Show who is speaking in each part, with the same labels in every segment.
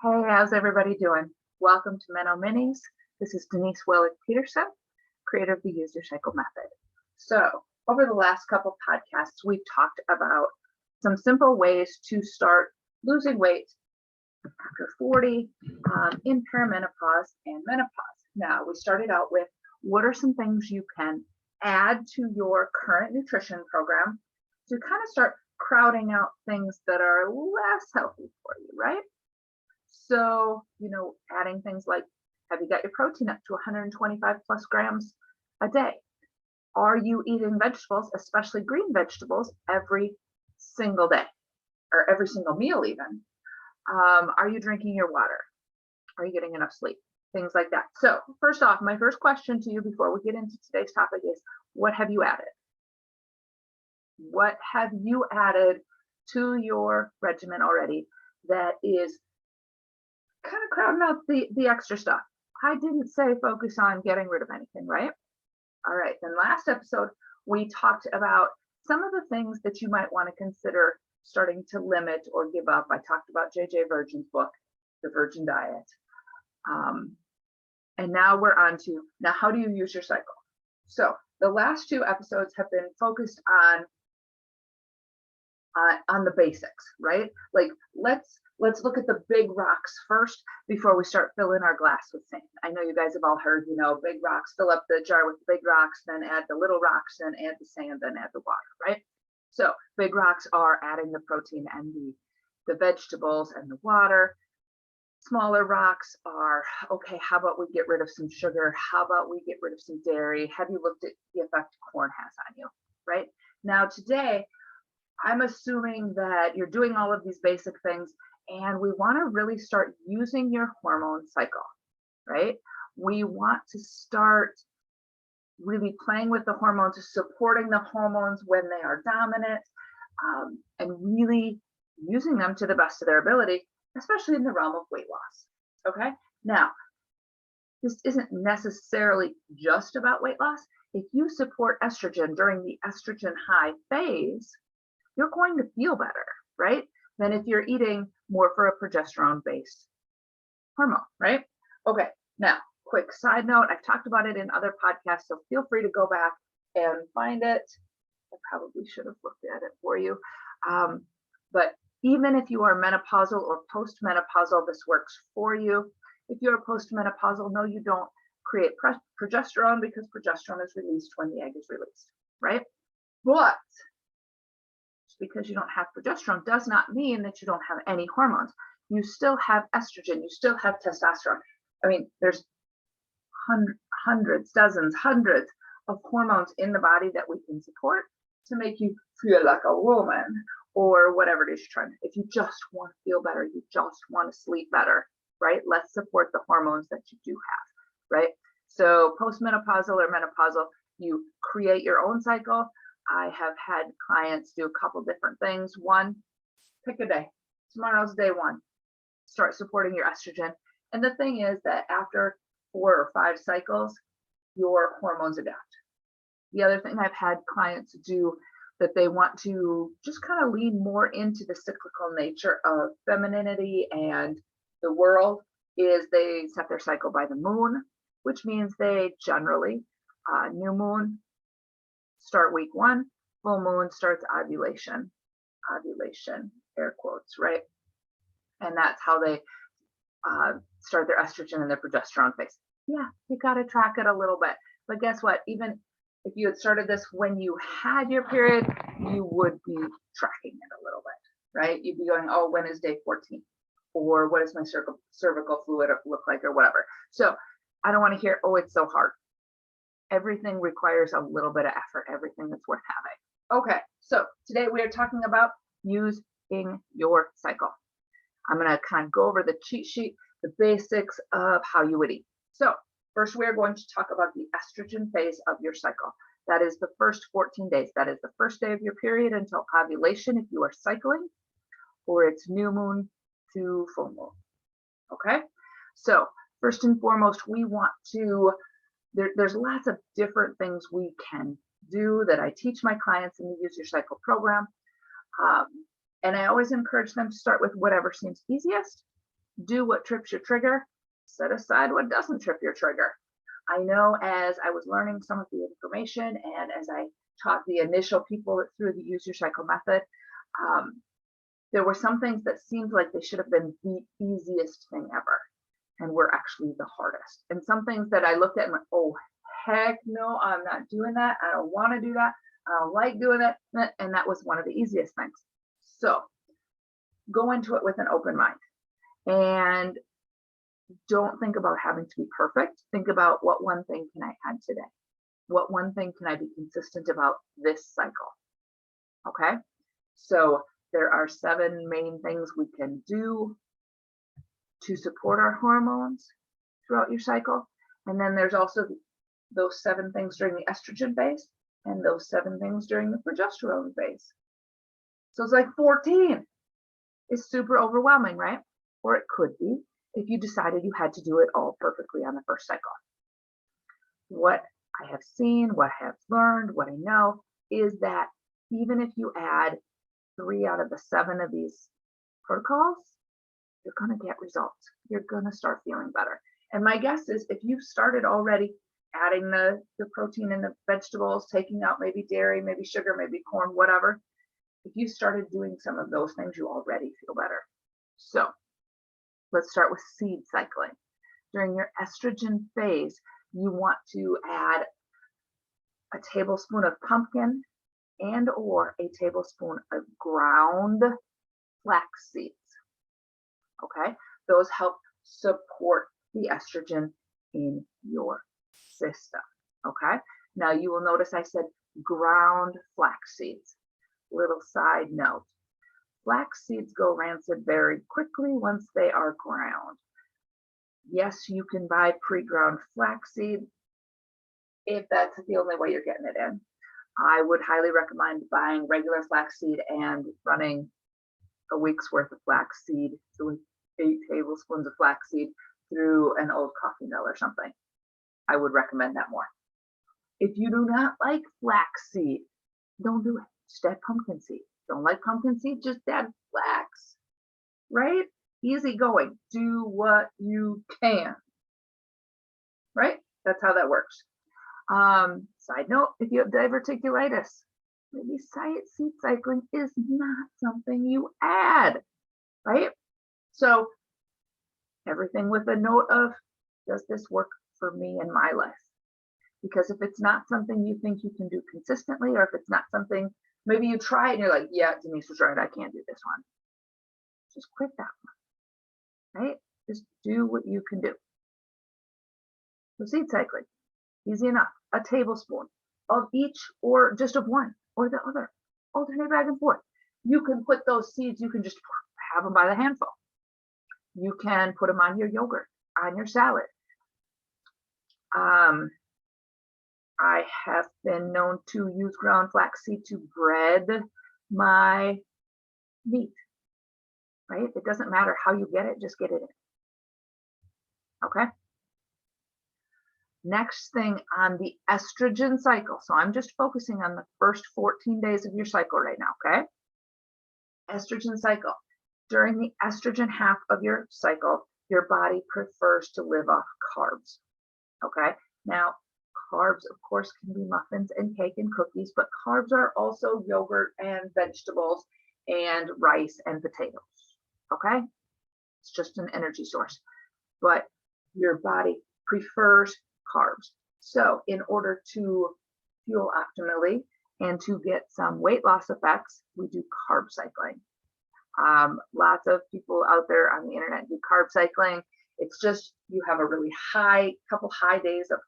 Speaker 1: Hey, how's everybody doing? Welcome to Meno Minis. This is Denise Willick-Peterson, creator of the Use Your Cycle method. So, over the last couple podcasts, we've talked about some simple ways to start losing weight after 40 in perimenopause and menopause. Now, we started out with what are some things you can add to your current nutrition program to kind of start crowding out things that are less healthy for you, right? So, adding things like, have you got your protein up to 125 plus grams a day? Are you eating vegetables, especially green vegetables, every single day or every single meal even? Are you drinking your water? Are you getting enough sleep? Things like that. So first off, my first question to you before we get into today's topic is, what have you added? What have you added to your regimen already that is kind of crowding out the extra stuff? I didn't say focus on getting rid of anything, right? All right, then last episode, we talked about some of the things that you might want to consider starting to limit or give up. I talked about J.J. Virgin's book, The Virgin Diet. And now we're on to, now how do you use your cycle? So the last two episodes have been focused on the basics, right? Like let's look at the big rocks first before we start filling our glass with sand. I know you guys have all heard, big rocks, fill up the jar with the big rocks, then add the little rocks, then add the sand, then add the water, right? So big rocks are adding the protein and the vegetables and the water. Smaller rocks are, okay, how about we get rid of some sugar? How about we get rid of some dairy? Have you looked at the effect corn has on you, right? Now today, I'm assuming that you're doing all of these basic things and we want to really start using your hormone cycle, right? We want to start really playing with the hormones, supporting the hormones when they are dominant, and really using them to the best of their ability, especially in the realm of weight loss, okay? Now, this isn't necessarily just about weight loss. If you support estrogen during the estrogen high phase, you're going to feel better, right? Than if you're eating more for a progesterone-based hormone, right? Okay, now, quick side note, I've talked about it in other podcasts, so feel free to go back and find it. I probably should have looked at it for you. But even if you are menopausal or postmenopausal, this works for you. If you're postmenopausal, no, you don't create progesterone because progesterone is released when the egg is released, right? But because you don't have progesterone does not mean that you don't have any hormones. You still have estrogen, you still have testosterone. I mean, there's hundreds, dozens, hundreds of hormones in the body that we can support to make you feel like a woman or whatever it is you're trying to. If you just want to feel better, you just want to sleep better, right? Let's support the hormones that you do have, right? So postmenopausal or menopausal, you create your own cycle. I have had clients do a couple different things. One, pick a day. Tomorrow's day one. Start supporting your estrogen. And the thing is that after 4 or 5 cycles, your hormones adapt. The other thing I've had clients do that they want to just kind of lean more into the cyclical nature of femininity and the world is they set their cycle by the moon, which means they generally, new moon, start week 1, full moon starts ovulation, air quotes, right? And that's how they start their estrogen and their progesterone phase. Yeah, you got to track it a little bit. But guess what? Even if you had started this when you had your period, you would be tracking it a little bit, right? You'd be going, oh, when is day 14? Or what does my cervical fluid look like or whatever. So I don't want to hear, oh, it's so hard. Everything requires a little bit of effort, everything that's worth having. Okay, so today we are talking about using your cycle. I'm going to kind of go over the cheat sheet, the basics of how you would eat. So first, we're going to talk about the estrogen phase of your cycle. That is the first 14 days. That is the first day of your period until ovulation if you are cycling, or it's new moon to full moon. Okay, so first and foremost, we want to, there's lots of different things we can do that I teach my clients in the Use Your Cycle program. And I always encourage them to start with whatever seems easiest do what trips your trigger, set aside what doesn't trip your trigger. I know as I was learning some of the information and as I taught the initial people through the Use Your Cycle method, there were some things that seemed like they should have been the easiest thing ever and were actually the hardest. And some things that I looked at and went, oh, heck no, I'm not doing that. I don't want to do that. I don't like doing that. And that was one of the easiest things. So go into it with an open mind and don't think about having to be perfect. Think about what one thing can I add today? What one thing can I be consistent about this cycle? Okay. So there are 7 main things we can do to support our hormones throughout your cycle. And then there's also those 7 things during the estrogen phase and those 7 things during the progesterone phase. So it's like 14. It's super overwhelming, right? Or it could be if you decided you had to do it all perfectly on the first cycle. What I have seen, what I have learned, what I know is that even if you add 3 out of the 7 of these protocols, you're going to get results. You're going to start feeling better. And my guess is if you started already adding the protein in the vegetables, taking out maybe dairy, maybe sugar, maybe corn, whatever, if you started doing some of those things, you already feel better. So let's start with seed cycling. During your estrogen phase, you want to add a tablespoon of pumpkin and or a tablespoon of ground flax seeds. Okay, those help support the estrogen in your system. Okay, now you will notice I said ground flax seeds. Little side note, flax seeds go rancid very quickly once they are ground. Yes, you can buy pre-ground flaxseed if that's the only way you're getting it in. I would highly recommend buying regular flaxseed and running a week's worth of flaxseed, so 8 tablespoons of flaxseed through an old coffee mill or something. I would recommend that more. If you do not like flaxseed, don't do it. Just add pumpkin seed. Don't like pumpkin seed, just add flax. Right? Easy going. Do what you can. Right? That's how that works. Side note, if you have diverticulitis, maybe seed cycling is not something you add, right? So everything with a note of, does this work for me in my life? Because if it's not something you think you can do consistently, or if it's not something, maybe you try it and you're like, yeah, Denise was right, I can't do this one. Just quit that one, right? Just do what you can do. So seed cycling, easy enough. A tablespoon of each or just of one or the other. Alternate back and forth. You can put those seeds, you can just have them by the handful. You can put them on your yogurt, on your salad. I have been known to use ground flaxseed to bread my meat, right? It doesn't matter how you get it, just get it in. Okay? Next thing on the estrogen cycle. So I'm just focusing on the first 14 days of your cycle right now, okay? Estrogen cycle. During the estrogen half of your cycle, your body prefers to live off carbs, okay? Now, carbs, of course, can be muffins and cake and cookies, but carbs are also yogurt and vegetables and rice and potatoes, okay? It's just an energy source, but your body prefers carbs. So in order to fuel optimally and to get some weight loss effects, we do carb cycling. Lots of people out there on the internet do carb cycling. It's just you have a really couple high days of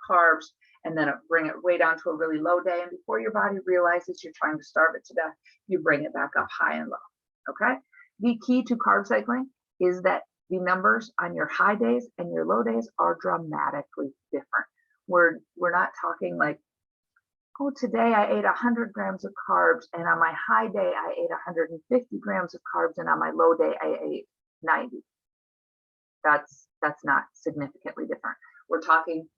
Speaker 1: carbs and then bring it way down to a really low day. And before your body realizes you're trying to starve it to death, you bring it back up high and low. Okay. The key to carb cycling is that the numbers on your high days and your low days are dramatically different. We're not talking like, oh, today I ate 100 grams of carbs, and on my high day I ate 150 grams of carbs, and on my low day I ate 90. That's not significantly different. We're talking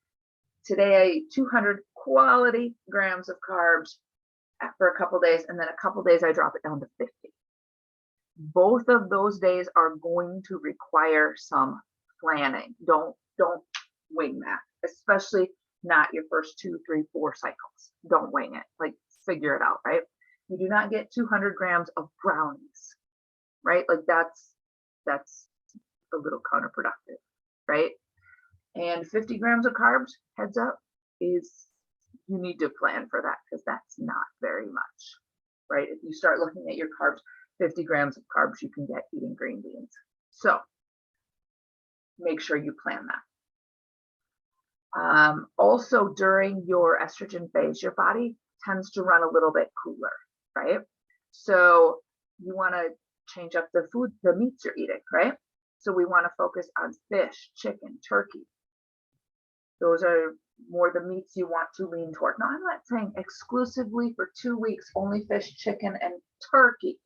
Speaker 1: today I ate 200 quality grams of carbs for a couple days, and then a couple days I drop it down to 50. Both of those days are going to require some planning. Don't wing that, especially not your first 2, 3, 4 cycles. Don't wing it. Like, figure it out, right? You do not get 200 grams of brownies, right? Like, that's a little counterproductive, right? And 50 grams of carbs, heads up, is you need to plan for that, because that's not very much, right? If you start looking at your carbs, 50 grams of carbs you can get eating green beans. So make sure you plan that. Also, during your estrogen phase, your body tends to run a little bit cooler, right? So you want to change up the food, the meats you're eating, right? So we want to focus on fish, chicken, turkey. Those are more the meats you want to lean toward. Now, I'm not saying exclusively for 2 weeks, only fish, chicken, and turkey.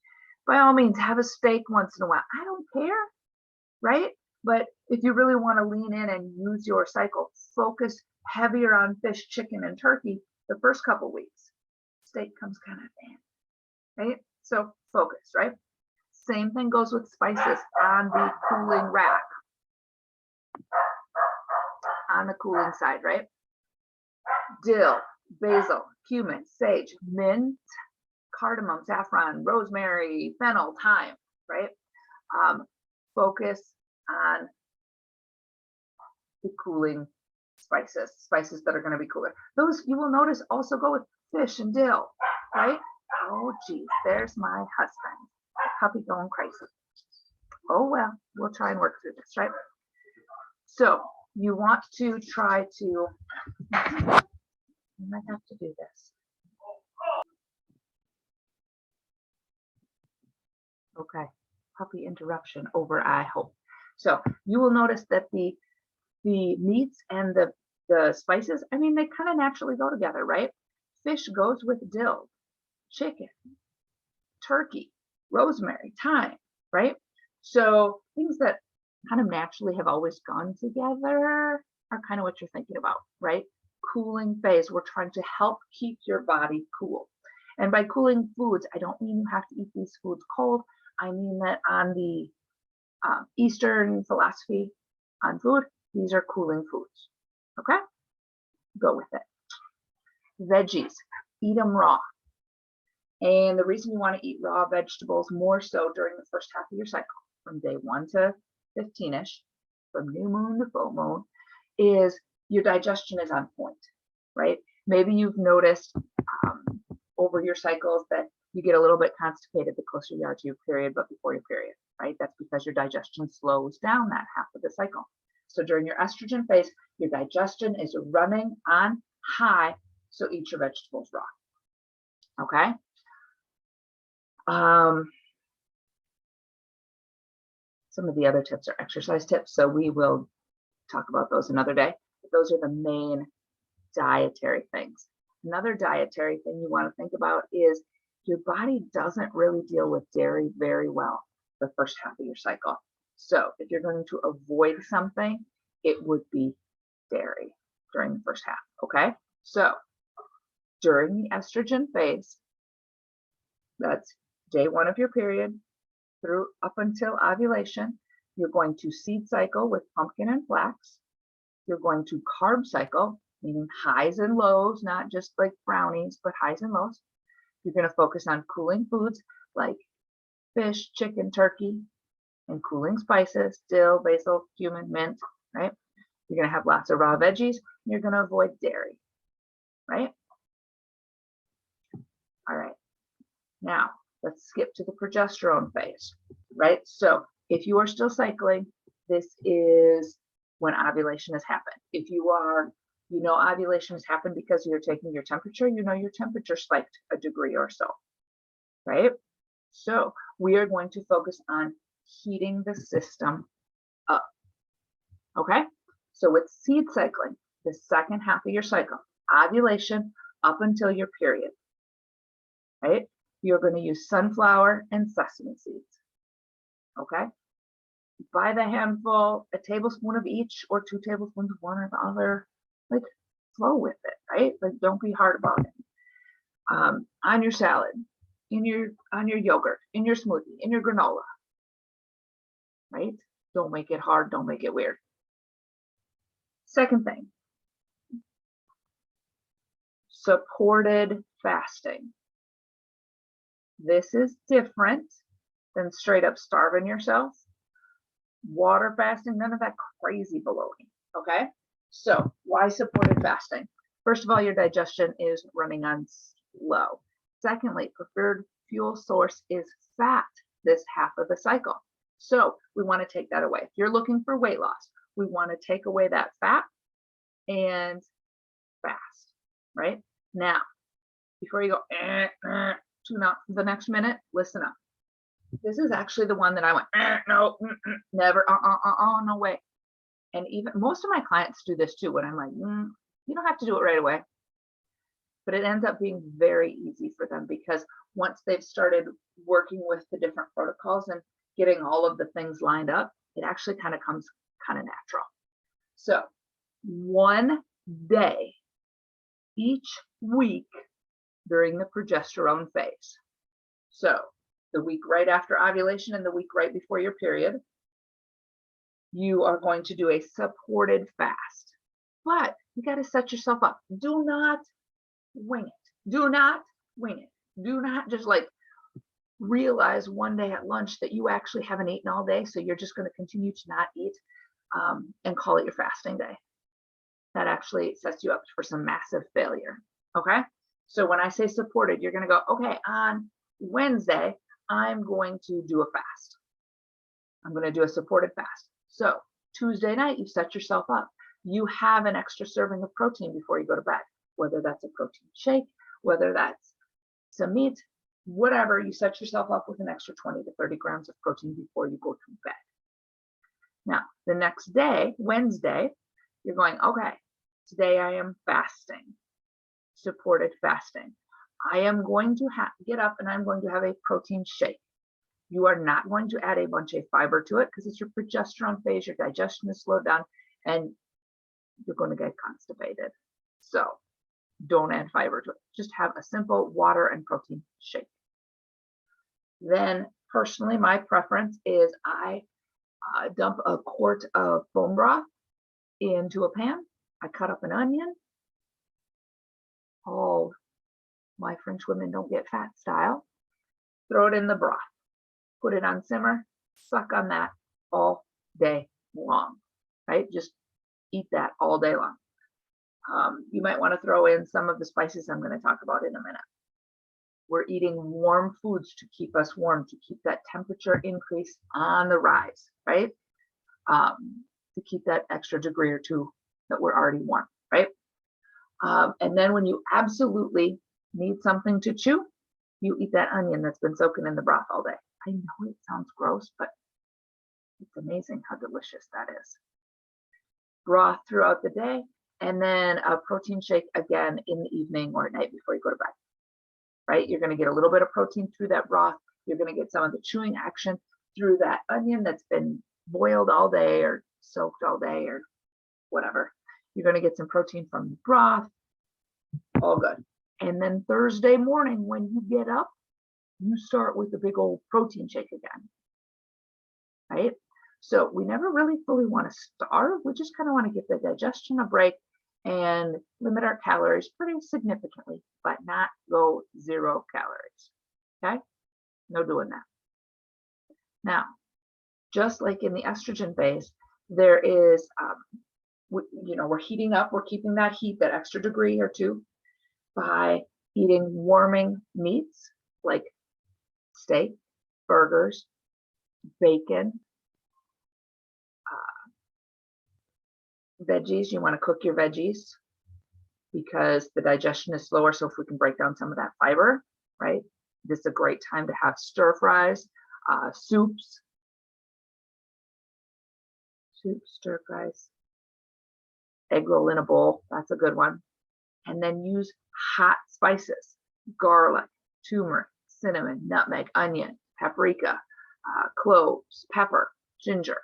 Speaker 1: By all means, have a steak once in a while. I don't care, right? But if you really want to lean in and use your cycle, focus heavier on fish, chicken, and turkey the first couple weeks. Steak comes kind of in, right? So focus, right? Same thing goes with spices on the cooling rack. On the cooling side, right? Dill, basil, cumin, sage, mint, cardamom, saffron, rosemary, fennel, thyme, right? Focus on the cooling spices that are going to be cooler. Those you will notice also go with fish and dill, right? Oh, geez, there's my husband. Puppy going crazy. Oh, well, we'll try and work through this, right? So you want to try to, you might have to do this. Okay, puppy interruption over, I hope. So you will notice that the meats and the spices, I mean, they kind of naturally go together, right? Fish goes with dill, chicken, turkey, rosemary, thyme, right? So things that kind of naturally have always gone together are kind of what you're thinking about, right? Cooling phase, we're trying to help keep your body cool. And by cooling foods, I don't mean you have to eat these foods cold. I mean that on the Eastern philosophy on food, these are cooling foods, okay? Go with it. Veggies, eat them raw. And the reason you want to eat raw vegetables more so during the first half of your cycle, from day 1 to 15-ish, from new moon to full moon, is your digestion is on point, right? Maybe you've noticed over your cycles that you get a little bit constipated the closer you are to your period, but before your period, right? That's because your digestion slows down that half of the cycle. So during your estrogen phase, your digestion is running on high, so eat your vegetables raw, okay? Some of the other tips are exercise tips, so we will talk about those another day. But those are the main dietary things. Another dietary thing you want to think about is your body doesn't really deal with dairy very well the first half of your cycle. So if you're going to avoid something, it would be dairy during the first half, okay? So during the estrogen phase, that's day 1 of your period through up until ovulation, you're going to seed cycle with pumpkin and flax. You're going to carb cycle, meaning highs and lows, not just like brownies, but highs and lows. You're going to focus on cooling foods like fish, chicken, turkey, and cooling spices, dill, basil, cumin, mint, right? You're going to have lots of raw veggies. You're going to avoid dairy, right? All right. Now, let's skip to the progesterone phase, right? So if you are still cycling, this is when ovulation has happened. If you are, you know, ovulation has happened because you're taking your temperature, you know, your temperature spiked a degree or so, right? So we are going to focus on heating the system up, okay? So with seed cycling, the second half of your cycle, ovulation up until your period, right? You're going to use sunflower and sesame seeds, okay? Buy the handful, a tablespoon of each, or 2 tablespoons of one or the other. Like, flow with it, right? Like, don't be hard about it. On your salad, on your yogurt, in your smoothie, in your granola, right? Don't make it hard. Don't make it weird. Second thing, supported fasting. This is different than straight up starving yourself. Water fasting, none of that crazy baloney, okay? So why supported fasting? First of all, your digestion is running on slow. Secondly, preferred fuel source is fat this half of the cycle. So we want to take that away. If you're looking for weight loss, we want to take away that fat and fast, right? Now, before you go, tune out for the next minute, listen up. This is actually the one that I went, no, never, no way. And even most of my clients do this too, when I'm like, you don't have to do it right away. But it ends up being very easy for them because once they've started working with the different protocols and getting all of the things lined up, it actually kind of comes kind of natural. So 1 day each week during the progesterone phase. So the week right after ovulation and the week right before your period, you are going to do a supported fast. But you got to set yourself up. Do not wing it. Do not wing it. Do not just like realize one day at lunch that you actually haven't eaten all day, so you're just going to continue to not eat and call it your fasting day. That actually sets you up for some massive failure. Okay? So when I say supported, you're going to go, okay, on Wednesday, I'm going to do a fast. I'm going to do a supported fast. So Tuesday night, you set yourself up. You have an extra serving of protein before you go to bed, whether that's a protein shake, whether that's some meat, whatever, you set yourself up with an extra 20 to 30 grams of protein before you go to bed. Now, the next day, Wednesday, you're going, okay, today I am fasting, supported fasting. I am going to get up and I'm going to have a protein shake. You are not going to add a bunch of fiber to it because it's your progesterone phase, your digestion is slowed down, and you're going to get constipated. So don't add fiber to it. Just have a simple water and protein shake. Then personally, my preference is I dump a quart of bone broth into a pan. I cut up an onion. Oh, my French women don't get fat style. Throw it in the broth. Put it on simmer. Suck on that all day long, right? Just eat that all day long. You might want to throw in some of the spices I'm going to talk about in a minute. We're eating warm foods to keep us warm, to keep that temperature increase on the rise, right? To keep that extra degree or two that we're already warm, right? And then when you absolutely need something to chew, you eat that onion that's been soaking in the broth all day. I know it sounds gross, but it's amazing how delicious that is. Broth throughout the day, and then a protein shake again in the evening or at night before you go to bed, right? You're going to get a little bit of protein through that broth. You're going to get some of the chewing action through that onion that's been boiled all day or soaked all day or whatever. You're going to get some protein from the broth, all good. And then Thursday morning, when you get up, you start with the big old protein shake again, right? So we never really fully want to starve. We just kind of want to give the digestion a break and limit our calories pretty significantly, but not go 0 calories, okay? No doing that. Now, just like in the estrogen phase, there is, we're heating up, we're keeping that heat, that extra degree or two, by eating warming meats like steak, burgers, bacon, veggies. You want to cook your veggies because the digestion is slower. So if we can break down some of that fiber, right? This is a great time to have stir fries, soups, stir fries, egg roll in a bowl. That's a good one. And then use hot spices, garlic, turmeric, cinnamon, nutmeg, onion, paprika, cloves, pepper, ginger,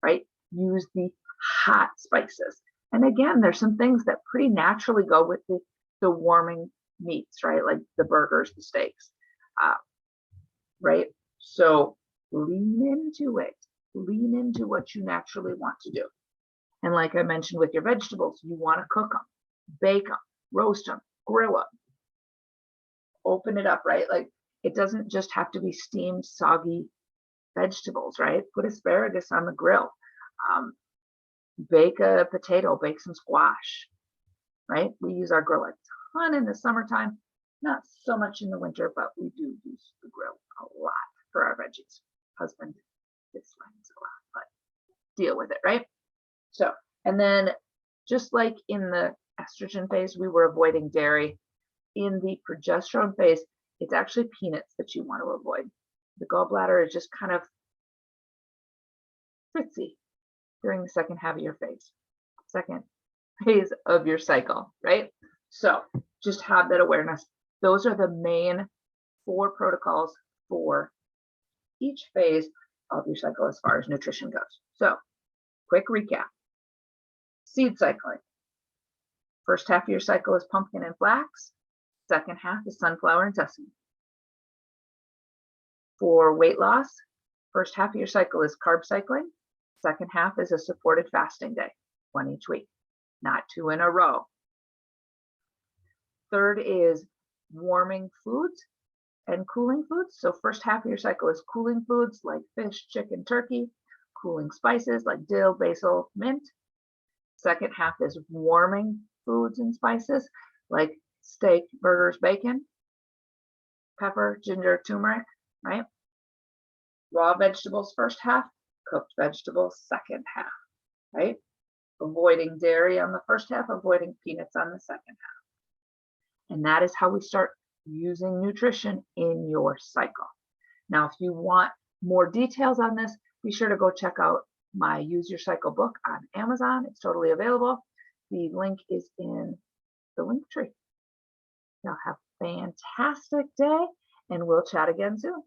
Speaker 1: right? Use the hot spices. And again, there's some things that pretty naturally go with the warming meats, right? Like the burgers, the steaks. right? So lean into it. Lean into what you naturally want to do. And like I mentioned with your vegetables, you want to cook them, bake them, roast them, grill them, open it up, right? Like it doesn't just have to be steamed, soggy vegetables, right? Put asparagus on the grill. Bake a potato, bake some squash, right? We use our grill a ton in the summertime, not so much in the winter, but we do use the grill a lot for our veggies. Husband dislikes a lot, but deal with it, right? So, and then just like in the estrogen phase, we were avoiding dairy. In the progesterone phase, it's actually peanuts that you want to avoid. The gallbladder is just kind of fritzy during the second half of your second phase of your cycle, right? So just have that awareness. Those are the main 4 protocols for each phase of your cycle as far as nutrition goes. So quick recap. Seed cycling. First half of your cycle is pumpkin and flax. Second half is sunflower and sesame. For weight loss, first half of your cycle is carb cycling. Second half is a supported fasting day, 1 each week, not 2 in a row. Third is warming foods and cooling foods. So first half of your cycle is cooling foods like fish, chicken, turkey, cooling spices like dill, basil, mint. Second half is warming foods and spices like steak, burgers, bacon, pepper, ginger, turmeric, right? Raw vegetables first half, cooked vegetables second half, right? Avoiding dairy on the first half, avoiding peanuts on the second half. And that is how we start using nutrition in your cycle. Now, if you want more details on this, be sure to go check out my Use Your Cycle book on Amazon. It's totally available. The link is in the link tree. Y'all have a fantastic day, and we'll chat again soon.